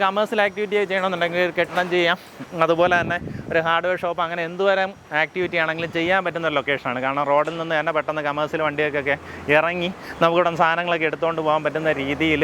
Commercial activity ചെയ്യണമെന്നുണ്ടെങ്കിൽ ഒരു കെട്ടിടം ചെയ്യാം, അതുപോലെ തന്നെ ഒരു ഹാർഡ്വെയർ ഷോപ്പ്, അങ്ങനെ എന്തുവരം ആക്ടിവിറ്റി ആണെങ്കിലും ചെയ്യാൻ പറ്റുന്ന ഒരു ലൊക്കേഷനാണ്. കാരണം റോഡിൽ നിന്ന് തന്നെ പെട്ടെന്ന് കമേഴ്സ്യൽ വണ്ടികൾക്കൊക്കെ ഇറങ്ങി നമുക്കിവിടെ സാധനങ്ങളൊക്കെ എടുത്തുകൊണ്ട് പോകാൻ പറ്റുന്ന രീതിയിൽ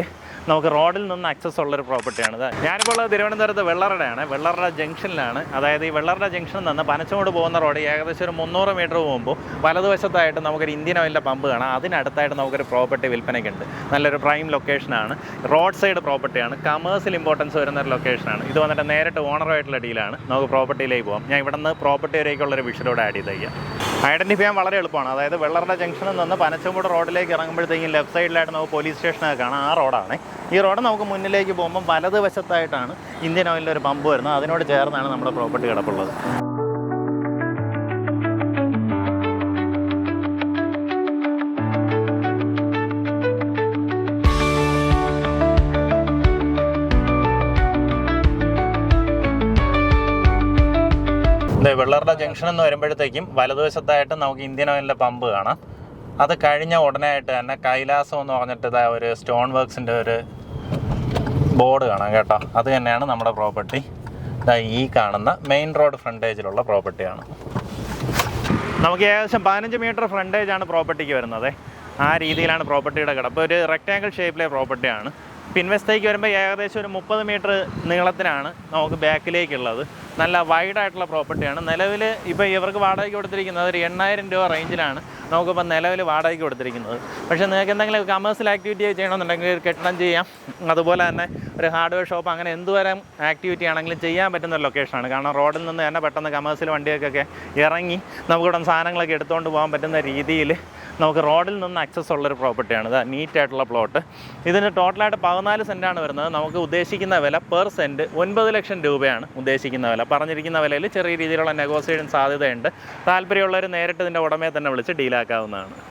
നമുക്ക് റോഡിൽ നിന്ന് ആക്സസ് ഉള്ളൊരു പ്രോപ്പർട്ടിയാണ്. ഞാനിപ്പോൾ ഉള്ളത് തിരുവനന്തപുരത്ത് വെള്ളറടയാണ്. വെള്ളറട ജംഗ്ഷനിലാണ്. അതായത് ഈ വെള്ളറട ജംഗ്ഷനിൽ നിന്ന് പനച്ചമൂട് പോകുന്ന റോഡ് ഏകദേശം ഒരു 300 മീറ്റർ പോകുമ്പോൾ വലതുവശത്തായിട്ട് നമുക്കൊരു ഇന്ത്യൻ ഓയിലിൻ്റെ പമ്പ് കാണാം. അതിനടുത്തായിട്ട് നമുക്കൊരു പ്രോപ്പർട്ടി വിൽപ്പനയ്ക്കുണ്ട്. നല്ലൊരു പ്രൈം ലൊക്കേഷനാണ്, റോഡ് സൈഡ് പ്രോപ്പർട്ടിയാണ്, കമേഴ്സ്യൽ ഇമ്പോർട്ടൻസ് വരുന്ന ഒരു ലൊക്കേഷനാണ്. ഇത് വന്നിട്ട് നേരിട്ട് ഓണറുമായിട്ടുള്ള ഡീലാണ്. നമുക്ക് പ്രോപ്പർട്ടിയിലേക്ക് പോകാം. ഞാൻ ഇവിടെ നിന്ന് പ്രോപ്പർട്ടി വരേക്കുള്ളൊരു വിഷയോടെ ആഡ് ചെയ്തേക്കാം. ഐഡൻറ്റിഫൈ ചെയ്യാൻ വളരെ എളുപ്പമാണ്. അതായത് വെള്ളറട ജംഗ്ഷനിൽ നിന്ന് പനച്ചമൂട് റോഡിലേക്ക് ഇറങ്ങുമ്പോഴത്തേക്കും ലെഫ്റ്റ് സൈഡിലായിട്ട് നമുക്ക് പോലീസ് സ്റ്റേഷനൊക്കെ കാണാം. ആ റോഡാണ്. ഈ റോഡ് നമുക്ക് മുന്നിലേക്ക് പോകുമ്പോൾ വലതുവശത്തായിട്ടാണ് ഇന്ത്യൻ ഓയിലിൻ്റെ ഒരു പമ്പ് വരുന്നത്. അതിനോട് ചേർന്നാണ് നമ്മുടെ പ്രോപ്പർട്ടി കിടപ്പുള്ളത്. വെള്ളറട ജംഗ്ഷൻ എന്ന് വരുമ്പോഴത്തേക്കും വലതുവശത്തായിട്ട് നമുക്ക് ഇന്ത്യൻ ഓയിലിൻ്റെ പമ്പ് കാണാം. അത് കഴിഞ്ഞ ഉടനെ ആയിട്ട് തന്നെ കൈലാസം എന്ന് പറഞ്ഞിട്ട് ഒരു സ്റ്റോൺ വർക്ക്സിൻ്റെ ഒരു ബോർഡ് കാണാം കേട്ടോ. അത് തന്നെയാണ് നമ്മുടെ പ്രോപ്പർട്ടി. ഈ കാണുന്ന മെയിൻ റോഡ് ഫ്രണ്ടേജിലുള്ള പ്രോപ്പർട്ടിയാണ്. നമുക്ക് ഏകദേശം 15 മീറ്റർ ഫ്രണ്ടേജാണ് പ്രോപ്പർട്ടിക്ക് വരുന്നത്. ആ രീതിയിലാണ് പ്രോപ്പർട്ടിയുടെ കിടപ്പ്. ഒരു റെക്റ്റാങ്കിൾ ഷേപ്പിലെ പ്രോപ്പർട്ടിയാണ്. പിൻവശത്തേക്ക് വരുമ്പോൾ ഏകദേശം ഒരു 30 മീറ്റർ നീളത്തിനാണ് നമുക്ക് ബാക്കിലേക്കുള്ളത്. നല്ല വൈഡായിട്ടുള്ള പ്രോപ്പർട്ടിയാണ്. നിലവിൽ ഇപ്പോൾ ഇവർക്ക് വാടകയ്ക്ക് കൊടുത്തിരിക്കുന്നത് ഒരു 8000 രൂപ റേഞ്ചിലാണ് നമുക്കിപ്പോൾ നിലവിൽ വാടകയ്ക്ക് കൊടുത്തിരിക്കുന്നത്. പക്ഷേ നിങ്ങൾക്ക് എന്തെങ്കിലും കമേഴ്സ്യൽ ആക്ടിവിറ്റി ചെയ്യണമെന്നുണ്ടെങ്കിൽ ഒരു കെട്ടിടം ചെയ്യാം, അതുപോലെ തന്നെ ഒരു ഹാർഡ്വെയർ ഷോപ്പ്, അങ്ങനെ എന്തുവരം ആക്ടിവിറ്റി ആണെങ്കിലും ചെയ്യാൻ പറ്റുന്ന ഒരു ലൊക്കേഷനാണ്. കാരണം റോഡിൽ നിന്ന് തന്നെ പെട്ടെന്ന് കമേഴ്സ്യൽ വണ്ടികൾക്കൊക്കെ ഇറങ്ങി നമുക്കിവിടെ സാധനങ്ങളൊക്കെ എടുത്തുകൊണ്ട് പോകാൻ പറ്റുന്ന രീതിയിൽ നമുക്ക് റോഡിൽ നിന്ന് ആക്സസ് ഉള്ളൊരു പ്രോപ്പർട്ടിയാണ്. നീറ്റായിട്ടുള്ള പ്ലോട്ട്. ഇതിന് ടോട്ടലായിട്ട് 14 സെൻറ്റാണ് വരുന്നത്. നമുക്ക് ഉദ്ദേശിക്കുന്ന വില പെർ സെൻറ്റ് 9 ലക്ഷം രൂപയാണ് ഉദ്ദേശിക്കുന്ന വില. പറഞ്ഞിരിക്കുന്ന വിലയിൽ ചെറിയ രീതിയിലുള്ള നെഗോസിയേഷൻ സാധ്യതയുണ്ട്. താല്പര്യമുള്ളവർ നേരിട്ട് ഇതിൻ്റെ ഉടമയെ തന്നെ വിളിച്ച് ഡീലാക്കാവുന്നതാണ്.